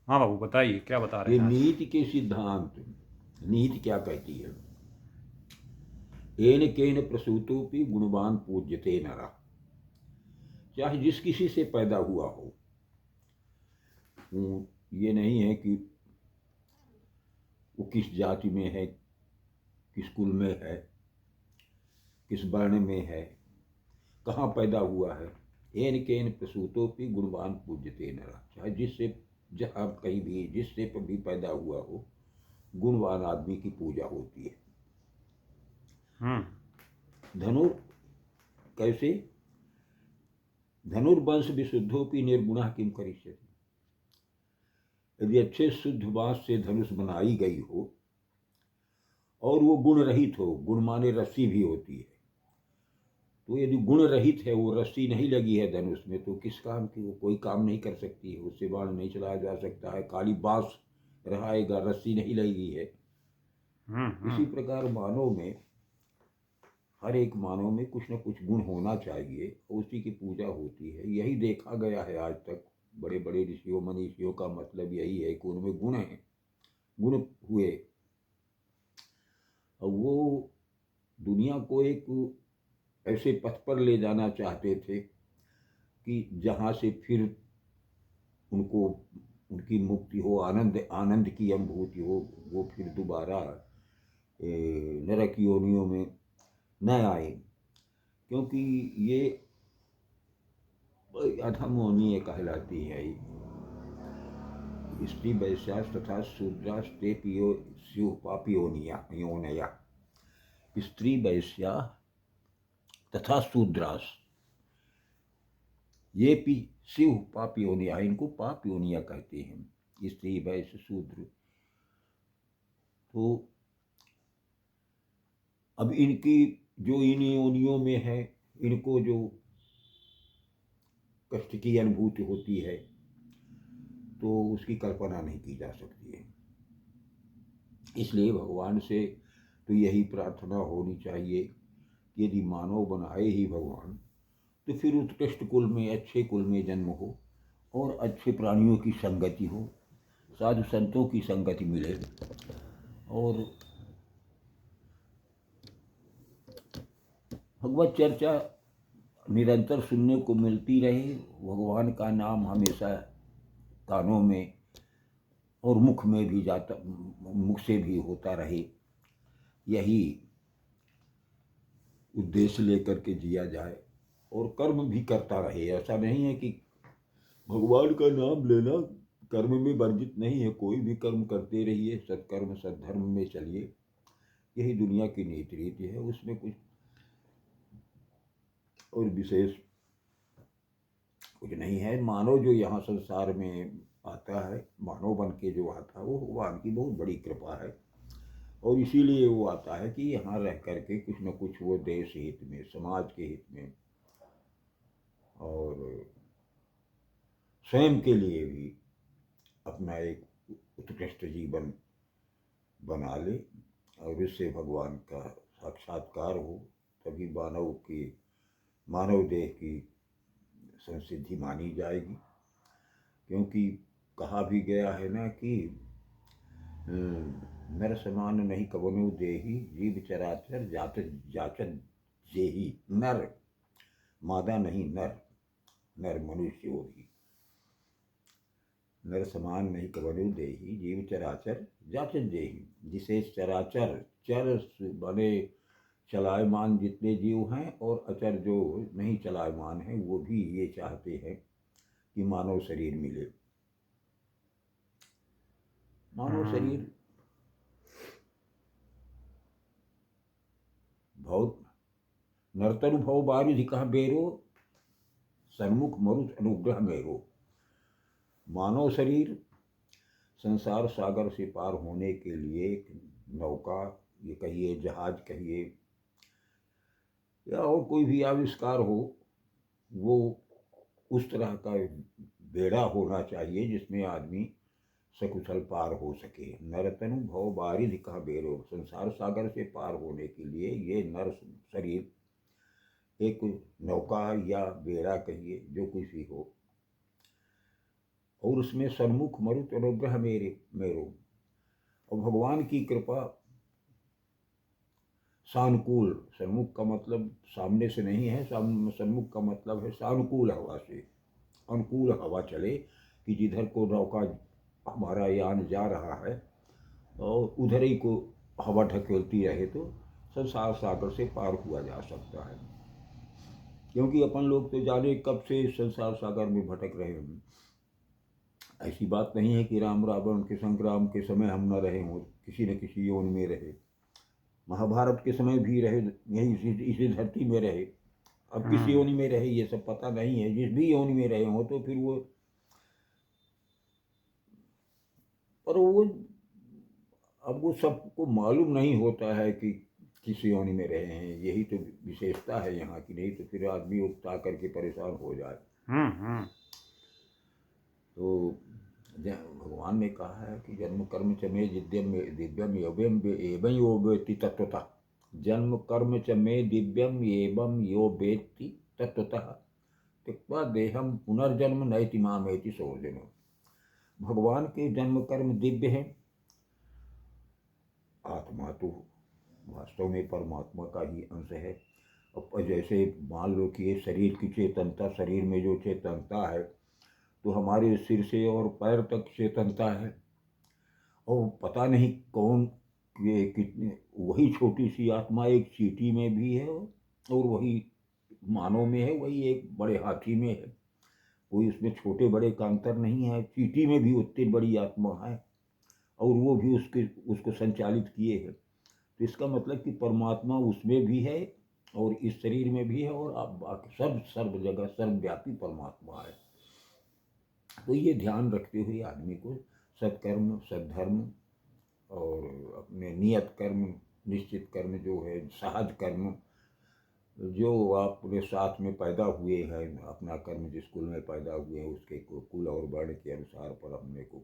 हाँ बाबू, बताइए क्या बता रहे ये हैं आज। नीति के सिद्धांत। नीति क्या कहती है? एन केन प्रसूतोपि गुणवान पूज्यते नरा। चाहे जिस किसी से पैदा हुआ हो, ये नहीं है कि वो किस जाति में है, किस कुल में है, किस वर्ण में है, कहाँ पैदा हुआ है। एन केन प्रसूतोपि गुणवान पूज्यते नरा। चाहे जिससे, जहाँ कहीं भी जिससे भी पैदा हुआ हो, गुणवान आदमी की पूजा होती है। हम्म। धनुर कैसे? धनुर्वंश विशुद्धोपि निर्गुणः किम करिष्यति। यदि अच्छे शुद्ध बांस से धनुष बनाई गई हो और वो गुण रहित हो, गुण माने रस्सी भी होती है, तो यदि गुण रहित है, वो रस्सी नहीं लगी है धनुष में, तो किस काम की? वो कोई काम नहीं कर सकती है, उससे बाण नहीं चलाया जा सकता है। खाली बांस रहेगा, रस्सी नहीं लगी है। इसी हम्म। प्रकार मानव में, हर एक मानव में कुछ न कुछ गुण होना चाहिए, उसी की पूजा होती है। यही देखा गया है आज तक। बड़े बड़े ऋषियों मनीषियों का मतलब यही है कि उनमें गुण हैं, गुण हुए। और वो दुनिया को एक ऐसे पथ पर ले जाना चाहते थे कि जहाँ से फिर उनको, उनकी मुक्ति हो, आनंद आनंद की अनुभूति हो, वो फिर दोबारा नरक योनियों में न आए। क्योंकि ये अधम योनि कहलाती है। स्त्री वैश्यास तथा शूद्रास्ते पियो स्यु पापियोनिया योनया। स्त्री वैश्या तथा शूद्रास, ये भी शिव पाप योनिया, इनको पाप योनिया कहते हैं। स्त्री वैश्य शूद्र। तो अब इनकी जो इन योनियों में है, इनको जो कष्ट की अनुभूति होती है, तो उसकी कल्पना नहीं की जा सकती है। इसलिए भगवान से तो यही प्रार्थना होनी चाहिए कि यदि मानव बनाए ही भगवान, तो फिर उत्कृष्ट कुल में, अच्छे कुल में जन्म हो और अच्छे प्राणियों की संगति हो, साधु संतों की संगति मिले। और भगवत चर्चा निरंतर सुनने को मिलती रहे, भगवान का नाम हमेशा कानों में और मुख में भी जाता, मुख से भी होता रहे, यही उद्देश्य लेकर के जिया जाए और कर्म भी करता रहे। ऐसा नहीं है कि भगवान का नाम लेना कर्म में वर्जित नहीं है, कोई भी कर्म करते रहिए, सत्कर्म सद्धर्म में चलिए। यही दुनिया की नीति रीति है, उसमें कुछ और विशेष कुछ नहीं है। मानव जो यहाँ संसार में आता है, मानव बन के जो आता है, वो भगवान की बहुत बड़ी कृपा है। और इसीलिए वो आता है कि यहाँ रह करके कुछ न कुछ वो देश हित में, समाज के हित में और स्वयं के लिए भी अपना एक उत्कृष्ट जीवन बना ले और इससे भगवान का साक्षात्कार हो। तभी मानव देह की संसिद्धि मानी जाएगी। क्योंकि कहा भी गया है ना कि नर समान नहीं कवनो देही, जीव चराचर जाचत जाचत जेही। नर मादा नहीं, नर, नर मनुष्य वो भी। नर समान नहीं कवनो देही, जीव चराचर जाचत जेही। जिसे चराचर, चर बने चलायमान जितने जीव हैं और अचर जो नहीं चलायमान हैं, वो भी ये चाहते हैं कि मानव शरीर मिले। मानव हम्म। शरीर बहुत नर्तन भव बारिधि कह बेरो, सन्मुख मरुत अनुग्रह मेरो। मानव शरीर संसार सागर से पार होने के लिए एक नौका, ये कहिए जहाज कहिए, या और कोई भी आविष्कार हो, वो उस तरह का बेड़ा होना चाहिए जिसमें आदमी सकुशल पार हो सके। नरतनु भव बारिधि कह बेरो, संसार सागर से पार होने के लिए ये नर शरीर एक नौका या बेड़ा कहिए, जो कुछ भी हो, और उसमें सन्मुख मरुत अनुग्रह मेरो। और भगवान की कृपा सानुकूल, सन्मुख का मतलब सामने से नहीं है, सन्मुख का मतलब है सानुकूल हवा से, अनुकूल हवा चले कि जिधर को नौका हमारा यान जा रहा है और उधर ही को हवा ढकेलती रहे तो संसार सागर से पार हुआ जा सकता है। क्योंकि अपन लोग तो जाने कब से संसार सागर में भटक रहे हैं। ऐसी बात नहीं है कि राम रावण के संग्राम के समय हम न रहे हों, किसी न किसी योन में रहे। महाभारत के समय भी रहे, यही इसी धरती में रहे। अब किस योनि में रहे ये सब पता नहीं है। जिस भी योनि में रहे हो तो फिर वो, पर वो अब वो सबको मालूम नहीं होता है कि किस योनि में रहे हैं। यही तो विशेषता है यहाँ की, नहीं तो फिर आदमी उकता करके परेशान हो जाए। तो भगवान ने कहा है कि जन्म कर्म च मे दिव्यम एवं यो वेत्ति तत्वतः। जन्म कर्म च मे दिव्यम एवं यो वेत्ति तत्वतः त्यक्त्वा देहम पुनर्जन्म नैति मामेति सोऽर्जुन। भगवान के जन्म कर्म दिव्य हैं। आत्मा तो वास्तव में परमात्मा का ही अंश है। अब जैसे मान लो कि ये शरीर की चेतनता, शरीर में जो चेतनता है तो हमारे सिर से और पैर तक चेतनता है। और पता नहीं कौन ये कितने, वही छोटी सी आत्मा एक चींटी में भी है और वही मानव में है, वही एक बड़े हाथी में है। कोई उसमें छोटे बड़े का अंतर नहीं है। चींटी में भी उतनी बड़ी आत्मा है और वो भी उसको संचालित किए है। तो इसका मतलब कि परमात्मा उसमें भी है और इस शरीर में भी है और आप बाकी सर्व जगह सर्वव्यापी परमात्मा है। तो ये ध्यान रखते हुए आदमी को सत्कर्म, सद्धर्म और अपने नियत कर्म, निश्चित कर्म जो है, सहज कर्म, जो आपके साथ में पैदा हुए हैं, अपना कर्म जिस कुल में पैदा हुए हैं उसके कुल और वर्ण के अनुसार पर अपने को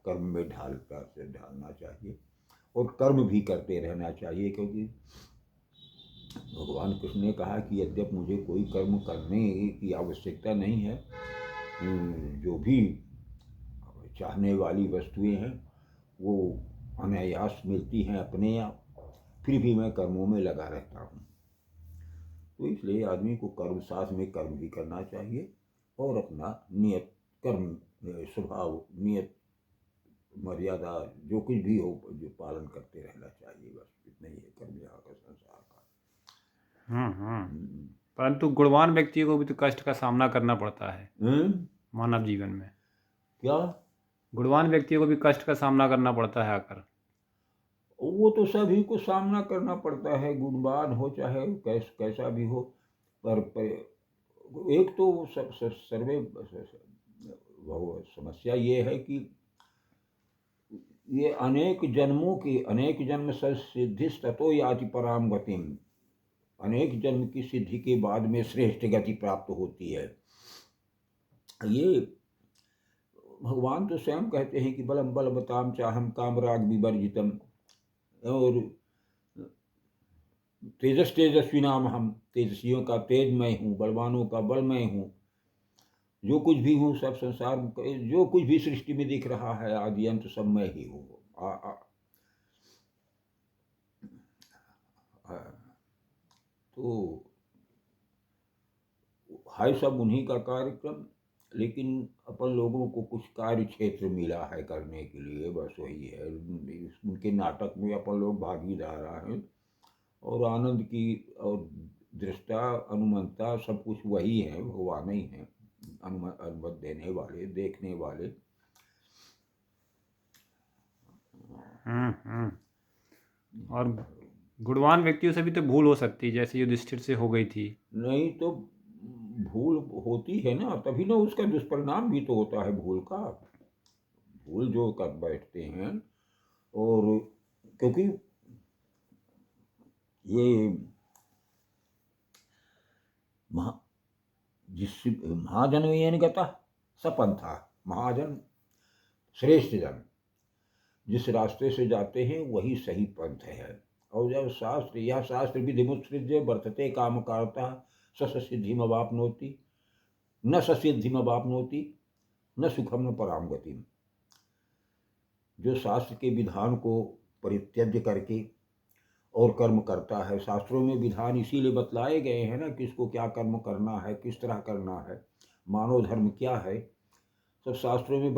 कर्म में ढालना चाहिए और कर्म भी करते रहना चाहिए। क्योंकि भगवान कृष्ण ने कहा कि यद्यपि मुझे कोई कर्म करने की आवश्यकता नहीं है, जो भी चाहने वाली वस्तुएं हैं वो अनायास मिलती हैं अपने आप, फिर भी मैं कर्मों में लगा रहता हूँ। तो इसलिए आदमी को कर्म, साथ में कर्म भी करना चाहिए और अपना नियत कर्म, स्वभाव, नियत मर्यादा जो कुछ भी हो जो पालन करते रहना चाहिए। बस इतना ही है कर्म यहाँ का, संसार का। परंतु गुणवान व्यक्ति को भी तो कष्ट का सामना करना पड़ता है मानव जीवन में। क्या? गुणवान व्यक्ति को भी कष्ट का सामना करना पड़ता है आकर। वो तो सभी को सामना करना पड़ता है, गुणवान हो चाहे कैसा भी हो। पर एक तो सर्वे समस्या ये है कि ये अनेक जन्म सिद्धि ततो याति पराम गतिम। अनेक जन्म की सिद्धि के बाद में श्रेष्ठ गति प्राप्त होती है। ये भगवान तो स्वयं कहते हैं कि बलम बलवताम चाहम कामराग विवर्जितम, और तेजस्वी नाम हम, तेजस्वियों का तेज मैं हूँ, बलवानों का बल मैं हूँ। जो कुछ भी हूँ सब संसार, जो कुछ भी सृष्टि में दिख रहा है आदि अंत सब मैं ही हूँ। तो है सब उन्हीं का कार्यक्रम, लेकिन अपन लोगों को कुछ कार्य क्षेत्र मिला है करने के लिए, बस वही है। उनके नाटक में अपन लोग भागीदार हैं और आनंद की और दृष्टा अनुमंता सब कुछ वही है, भगवान ही है, अनुमत देने वाले, देखने वाले। और गुणवान व्यक्तियों से भी तो भूल हो सकती है, जैसे युधिष्ठिर से हो गई थी। नहीं तो भूल होती है ना, तभी ना उसका दुष्परिणाम भी तो होता है भूल का। भूल जो कर बैठते हैं, और क्योंकि ये महाजन येन गतः स पंथा, महाजन श्रेष्ठ जन जिस रास्ते से जाते हैं वही सही पंथ है। और जब शास्त्र, यह शास्त्र विधिमुत्सृज्य वर्तते काम कारता स सिद्धिमवाप्नोति न स सिद्धिमवाप्नोति। न सुखम न पराम गतिम। जो शास्त्र के विधान को परित्यज्य करके और कर्म करता है, शास्त्रों में विधान इसीलिए बतलाए गए हैं ना, किसको क्या कर्म करना है, किस तरह करना है, मानव धर्म क्या है, सब शास्त्रों में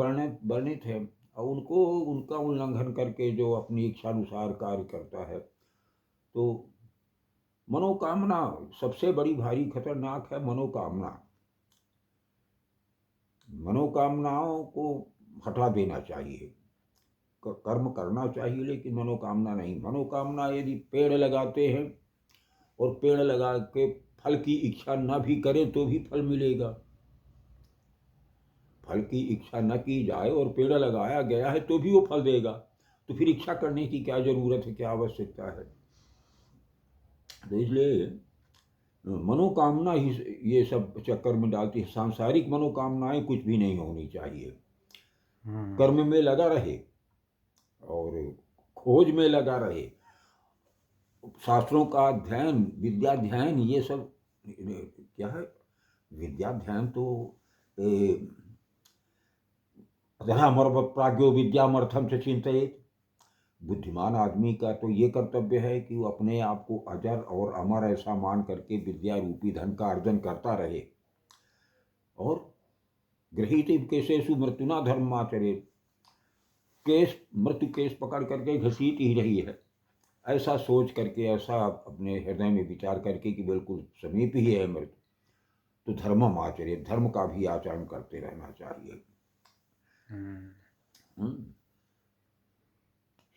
वर्णित है। और उनको उनका उल्लंघन करके जो अपनी इच्छानुसार कार्य करता है, तो मनोकामना सबसे बड़ी भारी खतरनाक है। मनोकामना, मनोकामनाओं को हटा देना चाहिए। कर्म करना चाहिए लेकिन मनोकामना नहीं। मनोकामना यदि पेड़ लगाते हैं और पेड़ लगा के फल की इच्छा न भी करें तो भी फल मिलेगा, फल की इच्छा न की जाए और पेड़ लगाया गया है तो भी वो फल देगा, तो फिर इच्छा करने की क्या जरूरत है, क्या आवश्यकता है। तो इसलिए मनोकामना ही ये सब चक्कर में डालती है। सांसारिक मनोकामनाएं कुछ भी नहीं होनी चाहिए। कर्म में लगा रहे और खोज में लगा रहे, शास्त्रों का अध्ययन, विद्याध्ययन, ये सब क्या है। विद्याध्ययन तो अधरामर्व प्राज्ञो विद्यामर्थम से चिंतित। बुद्धिमान आदमी का तो ये कर्तव्य है कि वो अपने आप को अजर और अमर ऐसा मान करके विद्या रूपी धन का अर्जन करता रहे। और गृहीत केशेषु मृत्युना धर्माचरे, केस मृत्यु केस पकड़ करके घसीट ही रही है, ऐसा सोच करके, ऐसा अपने हृदय में विचार करके कि बिल्कुल समीप ही है मृत्यु, तो धर्मम आचर्य, धर्म का भी आचरण करते रहना चाहिए।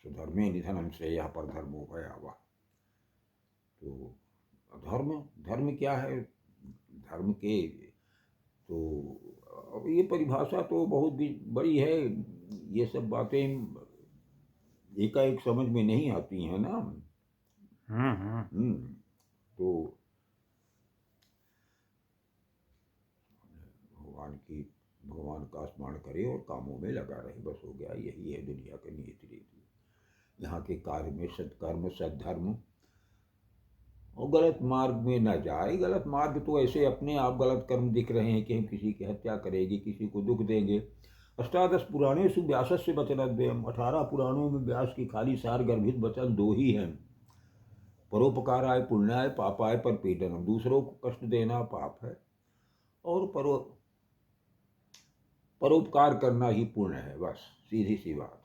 धर्मे निधनम श्रेयः पर धर्मो भयावह। तो धर्म क्या है, धर्म के तो अब ये परिभाषा तो बहुत भी बड़ी है। ये सब बातें एकाएक समझ में नहीं आती हैं ना। तो भगवान का स्मरण करे और कामों में लगा रहे, बस हो गया। यही है दुनिया की नियति रीति। यहाँ के कार्य में सत्कर्म, सद्धर्म, और गलत मार्ग में न जाए। गलत मार्ग तो ऐसे अपने आप गलत कर्म दिख रहे हैं कि हम किसी की हत्या करेंगे, किसी को दुख देंगे। अष्टादश पुराणेषु व्यासस्य वचनद्वयम्, 18 पुराणों में व्यास की खाली सार गर्भित वचन 2 ही हैं। परोपकाराय पुण्याय पापाय परपीडनम, दूसरों को कष्ट देना पाप है और परोपकार करना ही पुण्य है, बस सीधी सी बात है।